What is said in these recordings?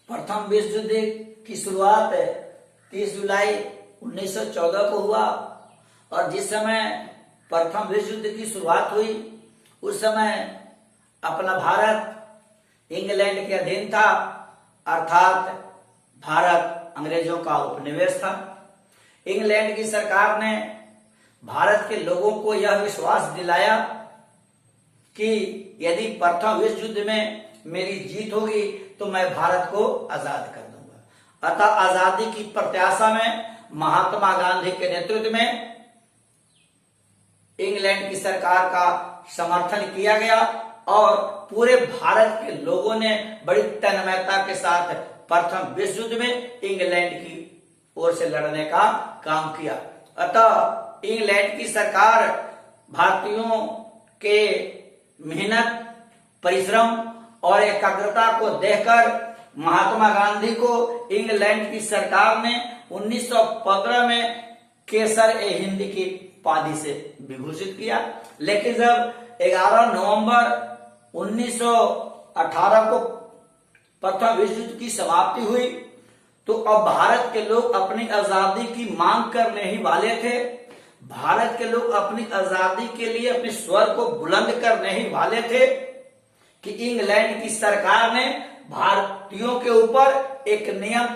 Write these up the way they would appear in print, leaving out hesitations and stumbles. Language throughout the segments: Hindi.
प्रथम विश्व युद्ध की शुरुआत 30 जुलाई 1914 को हुआ और जिस समय प्रथम विश्व युद्ध की शुरुआत हुई उस समय अपना भारत इंग्लैंड के अधीन था, अर्थात भारत अंग्रेजों का उपनिवेश था। इंग्लैंड की सरकार ने भारत के लोगों को यह विश्वास दिलाया कि यदि प्रथम विश्व युद्ध में मेरी जीत होगी तो मैं भारत को आजाद कर दूंगा। अतः आजादी की प्रत्याशा में महात्मा गांधी के नेतृत्व में इंग्लैंड की सरकार का समर्थन किया गया और पूरे भारत के लोगों ने बड़ी तन्मयता के साथ प्रथम विश्व युद्ध में इंग्लैंड की ओर से लड़ने का काम किया। अतः इंग्लैंड की सरकार भारतीयों के मेहनत, परिश्रम और एकाग्रता को देखकर महात्मा गांधी को इंग्लैंड की सरकार ने 1915 में केसर-ए-हिंद की उपाधि से विभूषित किया। लेकिन जब 11 नवंबर 1918 को प्रथम विश्व युद्ध की समाप्ति हुई तो अब भारत के लोग अपनी आजादी की मांग करने ही वाले थे। भारत के लोग अपनी आजादी के लिए अपने स्वर को बुलंद करने ही वाले थे कि इंग्लैंड की सरकार ने भारतीयों के ऊपर एक नियम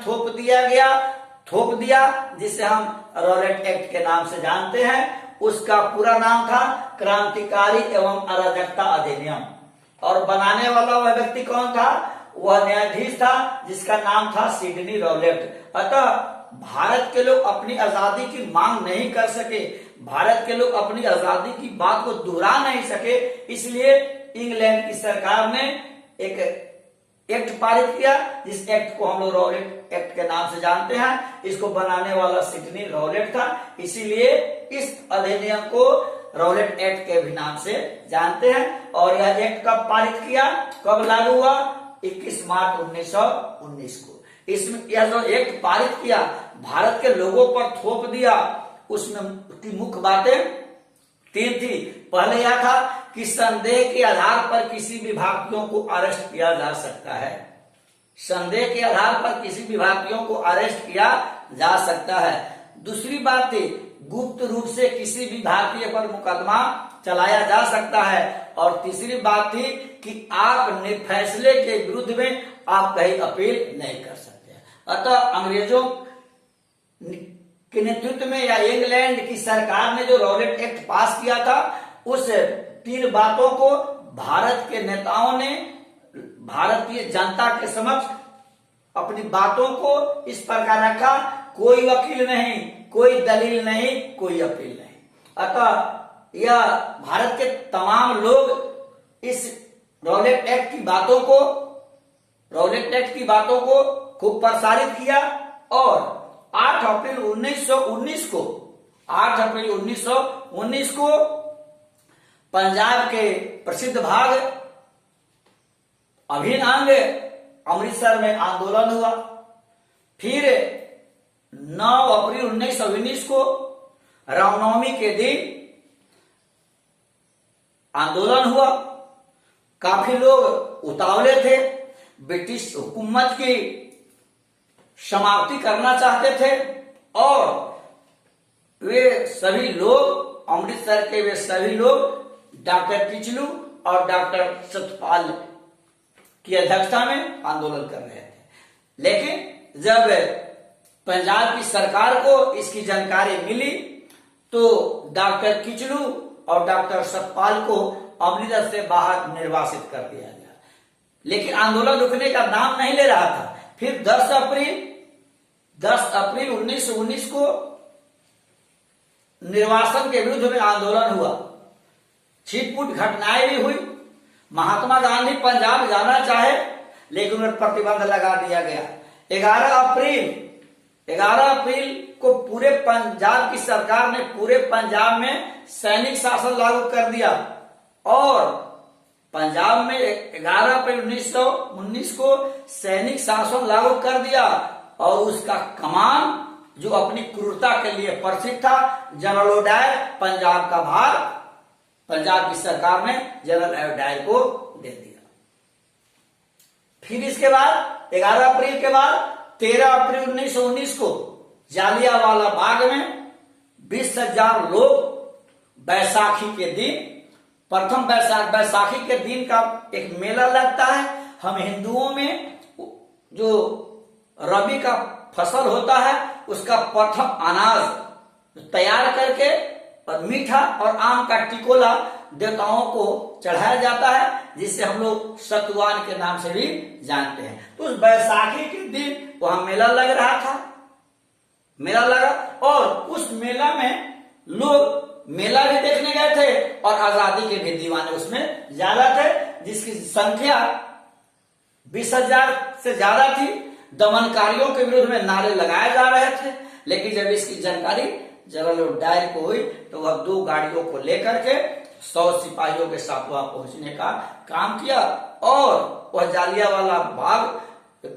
थोप दिया जिसे हम रॉलेट एक्ट के नाम से जानते हैं। उसका पूरा नाम था क्रांतिकारी एवं अराजकता अधिनियम और बनाने वाला वह व्यक्ति कौन था? वह न्यायाधीश था जिसका नाम था सिडनी रॉलेट। अतः भारत के लोग अपनी आजादी की मांग नहीं कर सके, भारत के लोग अपनी आजादी की बात को दोहरा नहीं सके, इसलिए इंग्लैंड की सरकार ने एक एक्ट पारित किया जिस एक्ट को हम लोग रॉलेट एक्ट के नाम से जानते हैं। इसको बनाने वाला सिडनी रॉलेट था, इसीलिए इस अधिनियम को रॉलेट एक्ट के भी नाम से जानते हैं। और यह एक्ट कब पारित किया, कब लागू हुआ? 21 मार्च 1919 को। इसमें यह जो एक्ट पारित किया भारत के लोगों पर थोप दिया, उसमें उसकी मुख्य बातें 3 थी। पहले यह था कि संदेह के आधार पर किसी भी भारतीयों को अरेस्ट किया जा सकता है। संदेह के आधार पर किसी भी भारतीयों को अरेस्ट किया जा सकता है। दूसरी बात थी गुप्त रूप से किसी भी भारतीय पर मुकदमा चलाया जा सकता है। और तीसरी बात थी कि आप फैसले के विरुद्ध में आप कहीं अपील नहीं कर सकते। अतः अंग्रेजों के नेतृत्व में या इंग्लैंड की सरकार ने जो रॉलेट एक्ट पास किया था उस 3 बातों को भारत के नेताओं ने भारतीय जनता के समक्ष अपनी बातों को इस प्रकार रखा, कोई वकील नहीं, कोई दलील नहीं, कोई अपील नहीं। अतः यह भारत के तमाम लोग इस रॉलेट एक्ट की बातों को खूब प्रसारित किया और 8 अप्रैल 1919 को पंजाब के प्रसिद्ध भाग अभिन्न अंग अमृतसर में आंदोलन हुआ। फिर 9 अप्रैल 1919 को रामनवमी के दिन आंदोलन हुआ। काफी लोग उतावले थे, ब्रिटिश हुकूमत की समाप्ति करना चाहते थे और वे सभी लोग अमृतसर के डॉक्टर किचलू और डॉक्टर सतपाल की अध्यक्षता में आंदोलन कर रहे थे। लेकिन जब पंजाब की सरकार को इसकी जानकारी मिली तो डॉक्टर किचलू और डॉक्टर सतपाल को अमृतसर से बाहर निर्वासित कर दिया गया। लेकिन आंदोलन रुकने का नाम नहीं ले रहा था। फिर 10 अप्रैल 1919 को निर्वासन के विरुद्ध में आंदोलन हुआ। छिटपुट घटनाएं भी हुई। महात्मा गांधी पंजाब जाना चाहे लेकिन उन्हें प्रतिबंध लगा दिया गया। 11 अप्रैल को पूरे पंजाब की सरकार ने पूरे पंजाब में सैनिक शासन लागू कर दिया और पंजाब में 11 अप्रैल 1919 को सैनिक शासन लागू कर दिया और उसका कमान जो अपनी क्रूरता के लिए प्रसिद्ध था जनरल ओडायर, पंजाब का भार पंजाब की सरकार ने जनरल ओडायर को दे दिया। फिर इसके बाद 11 अप्रैल के बाद 13 अप्रैल 1919 को जालियांवाला बाग में 20,000 लोग बैसाखी के दिन, प्रथम बैसाखी के दिन का एक मेला लगता है। हम हिंदुओं में जो रबी का फसल होता है उसका प्रथम अनाज तैयार करके और मीठा और आम का टिकोला देवताओं को चढ़ाया जाता है, जिसे हम लोग सतुआन के नाम से भी जानते हैं। तो उस बैसाखी के दिन वहां मेला लग रहा था, मेला लगा, और उस मेला में लोग मेला भी देखने गए थे और आजादी के भी दीवाने उसमें ज्यादा थे, जिसकी संख्या 20,000 से ज्यादा थी। दमनकारियों के विरुद्ध में नारे लगाए जा रहे थे, लेकिन जब इसकी जानकारी जनरल डायर को हुई तो वह 2 गाड़ियों को लेकर के 100 सिपाहियों के साथ वहां पहुंचने का काम किया, और वह जालियांवाला बाग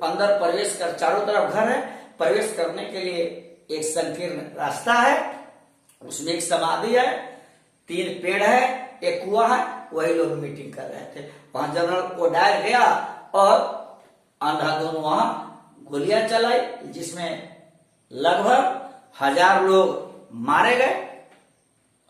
अंदर प्रवेश कर, चारों तरफ घर है, प्रवेश करने के लिए एक संकीर्ण रास्ता है, उसमें एक समाधि है, 3 पेड़ है, एक कुआं है, वही लोग मीटिंग कर रहे थे। वहां जनरल ओडायर गया और अंधाधुंध वहां गोलियां चलाई, जिसमें लगभग 1000 लोग मारे गए,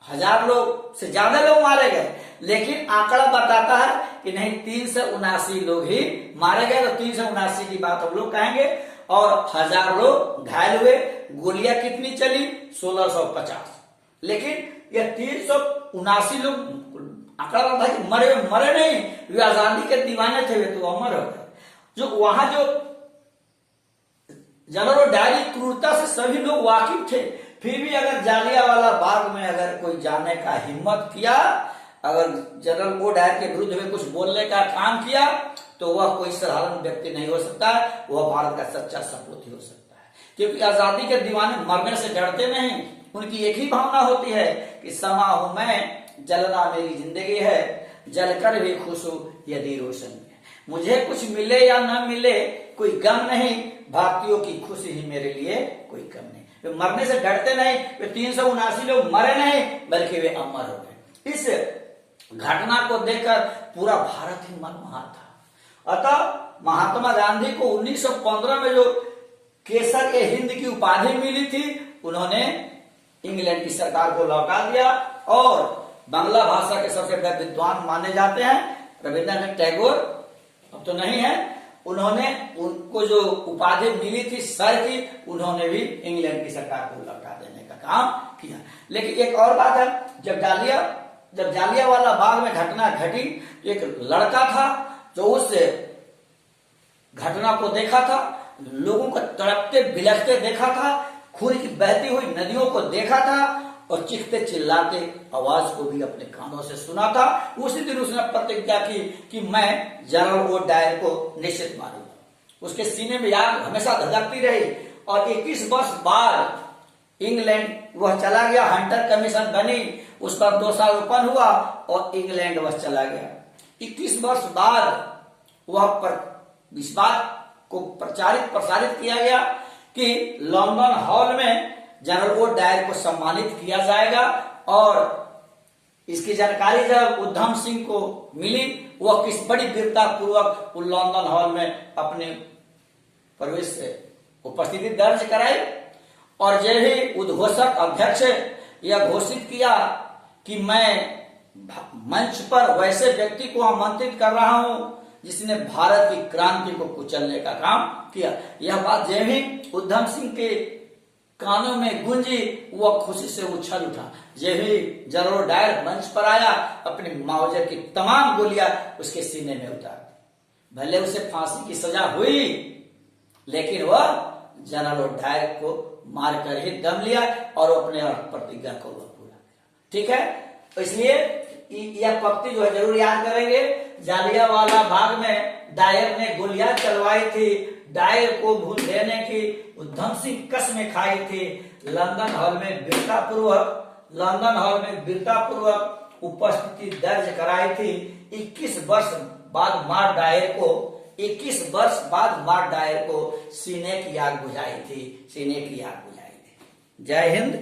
1000 लोग से ज्यादा लोग मारे गए, लेकिन आंकड़ा बताता है कि नहीं, 379 लोग ही मारे गए। तो 379 की बात हम लोग कहेंगे, और 1000 लोग घायल हुए। गोलियां कितनी चली? 1650। लेकिन ये 379 लोग आंकड़ा था कि मरे नहीं, वे आजादी के दीवाने थे, वे तो अमर हो गए। जो वहां जो जनरल डायर की क्रूरता से सभी लोग वाकिफ थे, फिर भी अगर जालियांवाला बाग में अगर कोई जाने का हिम्मत किया, अगर जनरल ओ डायर के विरुद्ध में कुछ बोलने का काम किया, तो वह कोई साधारण व्यक्ति नहीं हो सकता, वह भारत का सच्चा सपूत ही हो सकता है। क्योंकि आजादी के दीवाने मरने से डरते नहीं, उनकी एक ही भावना होती है कि समा हूं मैं, जलना मेरी जिंदगी है, जलकर भी खुश हूं यदि रोशन है। मुझे कुछ मिले या न मिले कोई गम नहीं, भारतीयों की खुशी ही मेरे लिए कोई कम नहीं। वे मरने से डरते नहीं, वे 379 लोग मरे नहीं, बल्कि वे अमर हो गए। इस घटना को देखकर पूरा भारत ही मनमोहन था। अतः महात्मा गांधी को 1915 में जो केसर ए हिंद की उपाधि मिली थी, उन्होंने इंग्लैंड की सरकार को लौटा दिया, और बांग्ला भाषा के सबसे बड़े विद्वान माने जाते हैं रविंद्रनाथ टैगोर, अब तो नहीं है, उन्होंने उनको जो उपाधि मिली थी सर की, उन्होंने भी इंग्लैंड की सरकार को लौटा देने का काम किया। लेकिन एक और बात है, जब जालियांवाला बाग में घटना घटी, एक लड़का था जो उस घटना को देखा था, लोगों को तड़पते बिलखते देखा था, खून की बहती हुई नदियों को देखा था, और चीखते चिल्लाते आवाज को भी अपने कानों से सुना था। उसी दिन उसने प्रतिज्ञा की कि मैं जनरल ओ डायर को निश्चित मारूंगा। उसके सीने में आग हमेशा धधकती रही, और 21 वर्ष बाद इंग्लैंड वह चला गया, हंटर कमीशन बनी, उस पर दोषारोपण हुआ और इंग्लैंड वह चला गया। 21 वर्ष बाद वह पर इस बात को प्रसारित किया गया कि लंदन हॉल में जनरल ओ डायर को सम्मानित किया जाएगा, और इसकी जानकारी जब उधम सिंह को मिली, वह किस बड़ी वीरता पूर्वक लंदन हॉल में अपने प्रवेश से उपस्थिति दर्ज कराई, और जब ही उद्घोषक अध्यक्ष यह घोषित किया कि मैं मंच पर वैसे व्यक्ति को आमंत्रित कर रहा हूं जिसने भारत की क्रांति को कुचलने का काम किया, यह बात जब ही उधम सिंह के कानों में गूंजी, वह खुशी से उछल उठा। जब ही जनरल डायर मंच पर आया, अपने मावजे की तमाम गोलियां उसके सीने में उतार दी। भले उसे फांसी की सजा हुई, लेकिन वह जनरल डायर को मारकर ही दम लिया और अपने प्रतिज्ञा को वह पूरा किया। ठीक है, तो इसलिए यह पंक्ति जो है जरूर याद करेंगे। जालियांवाला बाग में डायर ने गोलियां चलवाई थी, डायर को भूल देने की उधम सिंह कसमें खाई थी। लंदन हॉल में वीरतापूर्वक उपस्थिति दर्ज कराई थी। 21 वर्ष बाद मार डायर को सीने की आग बुझाई थी। जय हिंद।